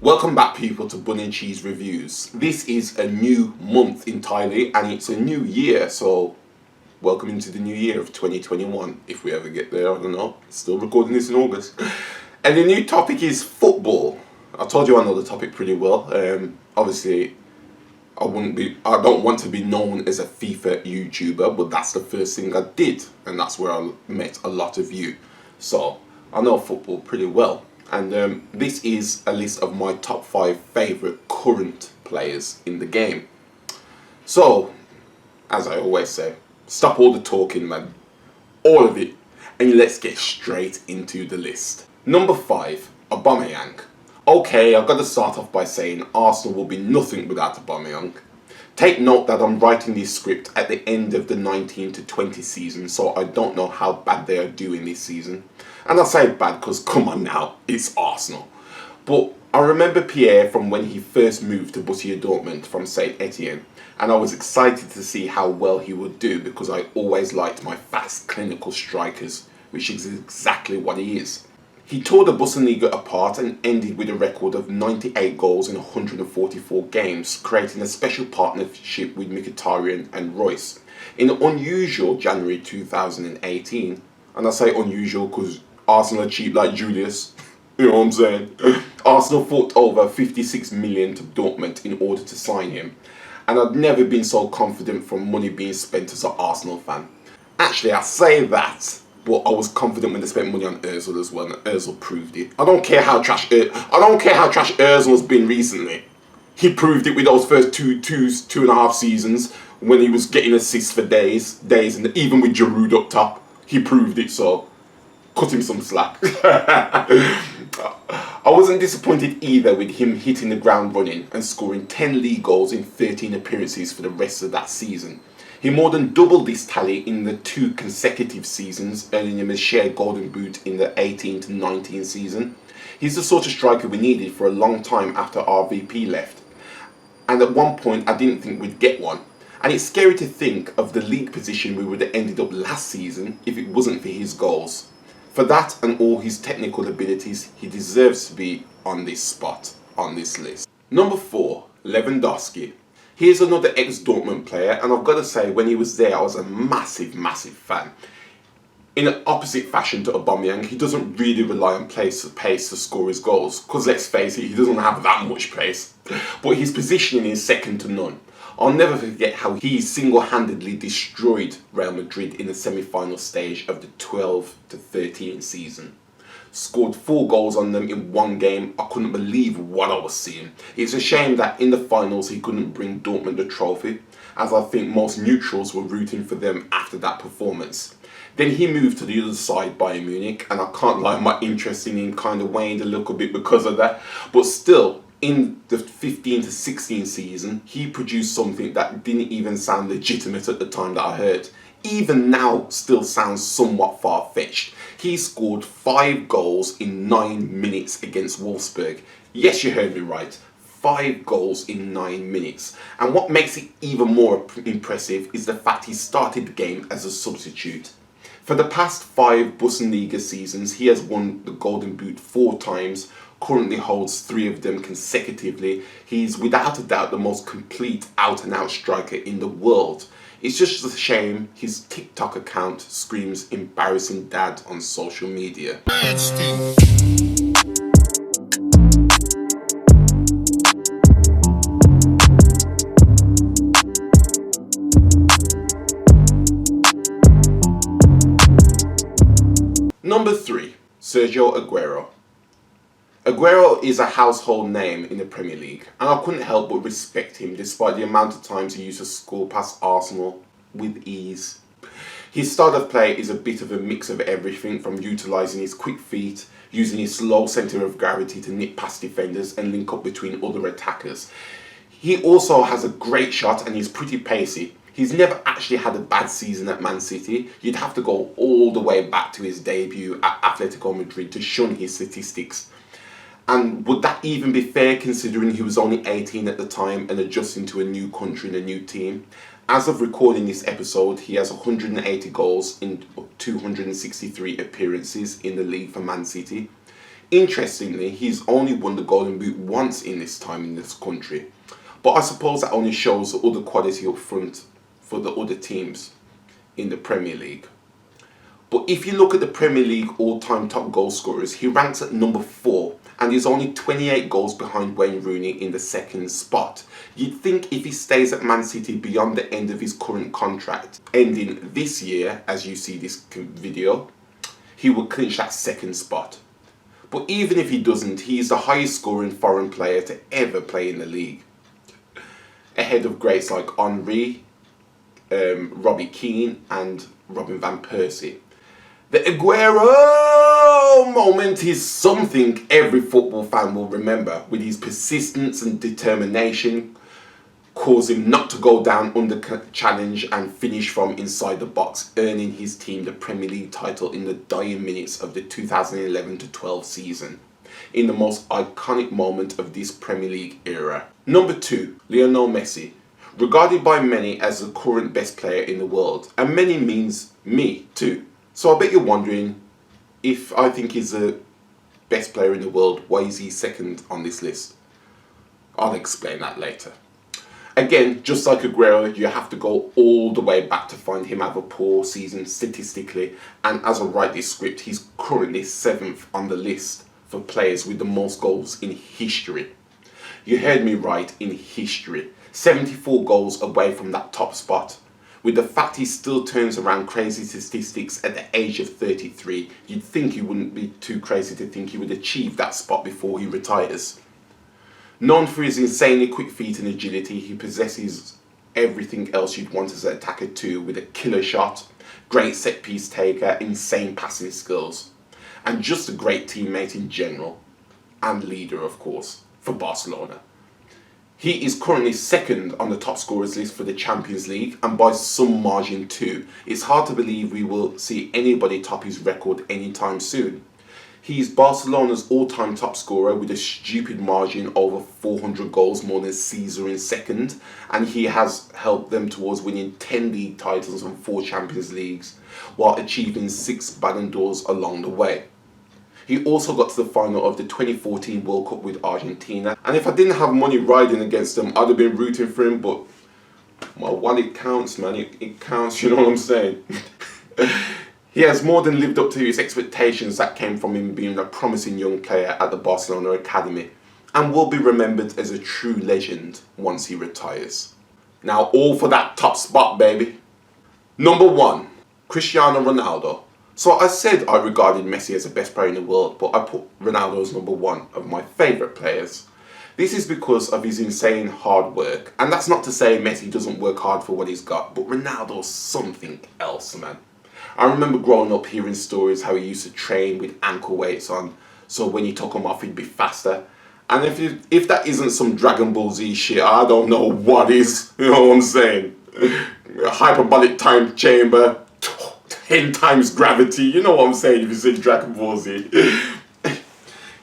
Welcome back, people, to Bun and Cheese Reviews. This is a new month entirely, and it's a new year, so welcome into the new year of 2021, if we ever get there. I don't know, still recording this in August. And the new topic is football. I told you I know the topic pretty well. Obviously, I don't want to be known as a FIFA YouTuber, but that's the first thing I did, and that's where I met a lot of you. So I know football pretty well. And this is a list of my top 5 favourite current players in the game. So, as I always say, stop all the talking, man. All of it. And let's get straight into the list. Number 5, Aubameyang. Okay, I've got to start off by saying Arsenal will be nothing without Aubameyang. Take note that I'm writing this script at the end of the 19 to 20 season, so I don't know how bad they are doing this season. And I say bad because, come on now, it's Arsenal. But I remember Pierre from when he first moved to Borussia Dortmund from St Etienne, and I was excited to see how well he would do because I always liked my fast, clinical strikers, which is exactly what he is. He tore the Bundesliga apart and ended with a record of 98 goals in 144 games, creating a special partnership with Mkhitaryan and Royce. In an unusual January 2018, and I say unusual because Arsenal are cheap like Julius, you know what I'm saying? Arsenal forked over 56 million to Dortmund in order to sign him, and I'd never been so confident from money being spent as an Arsenal fan. Actually, I say that, but I was confident when they spent money on Ozil as well, and Ozil proved it. I don't care how trash Ozil's been recently. He proved it with those first two and a half seasons when he was getting assists for days, and even with Giroud up top, he proved it. So cut him some slack. I wasn't disappointed either with him hitting the ground running and scoring 10 league goals in 13 appearances for the rest of that season. He more than doubled this tally in the 2 consecutive seasons, earning him a shared golden boot in the 18 to 19 season. He's the sort of striker we needed for a long time after RVP left. And at one point I didn't think we'd get one. And it's scary to think of the league position we would have ended up last season if it wasn't for his goals. For that and all his technical abilities, he deserves to be on this spot, on this list. Number 4, Lewandowski. Here's another ex-Dortmund player, and I've got to say, when he was there, I was a massive fan. In an opposite fashion to Aubameyang, he doesn't really rely on pace to score his goals, because let's face it, he doesn't have that much pace. But his positioning is second to none. I'll never forget how he single-handedly destroyed Real Madrid in the semi-final stage of the 12 to 13 season. Scored 4 goals on them in one game. I couldn't believe what I was seeing. It's a shame that in the finals he couldn't bring Dortmund the trophy, as I think most neutrals were rooting for them after that performance. Then he moved to the other side, Bayern Munich, and I can't lie, my interest in him kind of waned a little bit because of that. But still, in the 15 to 16 season, he produced something that didn't even sound legitimate at the time that I heard. Even now still sounds somewhat far-fetched. He scored 5 goals in 9 minutes against Wolfsburg. Yes, you heard me right. 5 goals in 9 minutes. And what makes it even more impressive is the fact he started the game as a substitute. For the past 5 Bundesliga seasons, he has won the Golden Boot 4 times, currently holds 3 of them consecutively. He's without a doubt the most complete out-and-out striker in the world. It's just a shame his TikTok account screams embarrassing dad on social media. Number 3, Sergio Aguero. Aguero is a household name in the Premier League, and I couldn't help but respect him despite the amount of times he used to score past Arsenal with ease. His style of play is a bit of a mix of everything, from utilising his quick feet, using his low centre of gravity to nip past defenders and link up between other attackers. He also has a great shot and he's pretty pacey. He's never actually had a bad season at Man City. You'd have to go all the way back to his debut at Atletico Madrid to shun his statistics. And would that even be fair considering he was only 18 at the time and adjusting to a new country and a new team? As of recording this episode, he has 180 goals in 263 appearances in the league for Man City. Interestingly, he's only won the Golden Boot once in this time in this country. But I suppose that only shows the other quality up front for the other teams in the Premier League. But if you look at the Premier League all-time top goal scorers, he ranks at number 4 and is only 28 goals behind Wayne Rooney in the second spot. You'd think if he stays at Man City beyond the end of his current contract, ending this year, as you see this video, he would clinch that second spot. But even if he doesn't, he is the highest scoring foreign player to ever play in the league, ahead of greats like Henry, Robbie Keane and Robin van Persie. The Aguero moment is something every football fan will remember, with his persistence and determination cause him not to go down under challenge and finish from inside the box, earning his team the Premier League title in the dying minutes of the 2011-12 season, in the most iconic moment of this Premier League era. Number 2, Lionel Messi, regarded by many as the current best player in the world, and many means me too. So I bet you're wondering, if I think he's the best player in the world, why is he second on this list? I'll explain that later. Again, just like Aguero, you have to go all the way back to find him have a poor season statistically, and as I write this script, he's currently 7th on the list for players with the most goals in history. You heard me right, in history. 74 goals away from that top spot. With the fact he still turns around crazy statistics at the age of 33, you'd think he wouldn't be too crazy to think he would achieve that spot before he retires. Known for his insanely quick feet and agility, he possesses everything else you'd want as an attacker too, with a killer shot, great set piece taker, insane passing skills, and just a great teammate in general, and leader of course, for Barcelona. He is currently second on the top scorers list for the Champions League, and by some margin too. It's hard to believe we will see anybody top his record anytime soon. He is Barcelona's all-time top scorer with a stupid margin over 400 goals, more than Caesar in second, and he has helped them towards winning 10 league titles and 4 Champions Leagues, while achieving 6 Ballon d'Ors along the way. He also got to the final of the 2014 World Cup with Argentina, and if I didn't have money riding against them, I'd have been rooting for him, but my wallet counts, man, it counts, you know what I'm saying? He has more than lived up to his expectations that came from him being a promising young player at the Barcelona Academy, and will be remembered as a true legend once he retires. Now all for that top spot, baby. Number 1, Cristiano Ronaldo. So I said I regarded Messi as the best player in the world, but I put Ronaldo as number 1 of my favourite players. This is because of his insane hard work, and that's not to say Messi doesn't work hard for what he's got, but Ronaldo's something else, man. I remember growing up hearing stories how he used to train with ankle weights on, so when he took them off he'd be faster. And if that isn't some Dragon Ball Z shit, I don't know what is, you know what I'm saying? Hyperbolic time chamber, 10 times gravity, you know what I'm saying if you say Dragon Ball Z.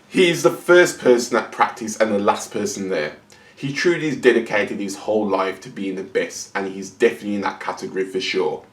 He's the first person at practice and the last person there. He truly has dedicated his whole life to being the best, and he's definitely in that category for sure.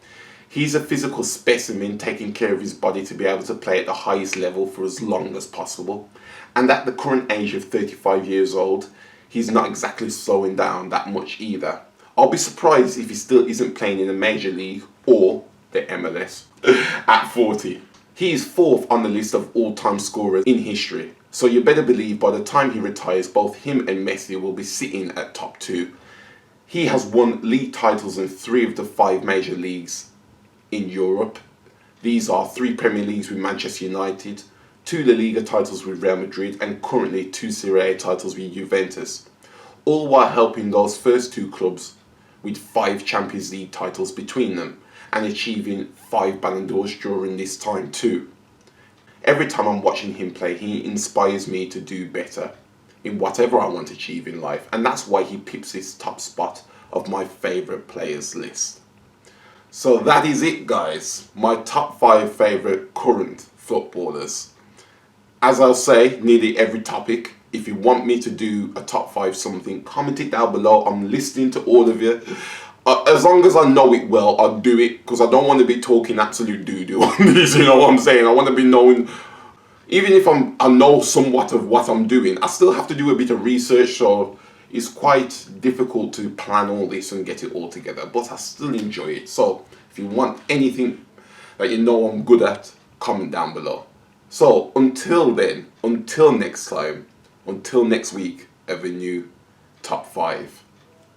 He's a physical specimen, taking care of his body to be able to play at the highest level for as long as possible. And at the current age of 35 years old, he's not exactly slowing down that much either. I'll be surprised if he still isn't playing in the Major League or the MLS at 40. He is 4th on the list of all-time scorers in history. So you better believe by the time he retires, both him and Messi will be sitting at top 2. He has won league titles in 3 of the 5 major leagues in Europe. These are 3 Premier Leagues with Manchester United, 2 La Liga titles with Real Madrid, and currently 2 Serie A titles with Juventus, all while helping those first 2 clubs with 5 Champions League titles between them, and achieving 5 Ballon d'Ors during this time too. Every time I'm watching him play, he inspires me to do better in whatever I want to achieve in life, and that's why he pips this top spot of my favourite players list. So that is it, guys, my top 5 favourite current footballers. As I'll say nearly every topic, if you want me to do a top 5 something, comment it down below. I'm listening to all of you. As long as I know it well, I'll do it, because I don't want to be talking absolute doo-doo on these, you know what I'm saying? I want to be knowing even if I know somewhat of what I'm doing, I still have to do a bit of research, so it's quite difficult to plan all this and get it all together, but I still enjoy it. So if you want anything that you know I'm good at, comment down below. So until then, until next time, until next week of a new top 5,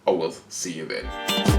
I will see you then.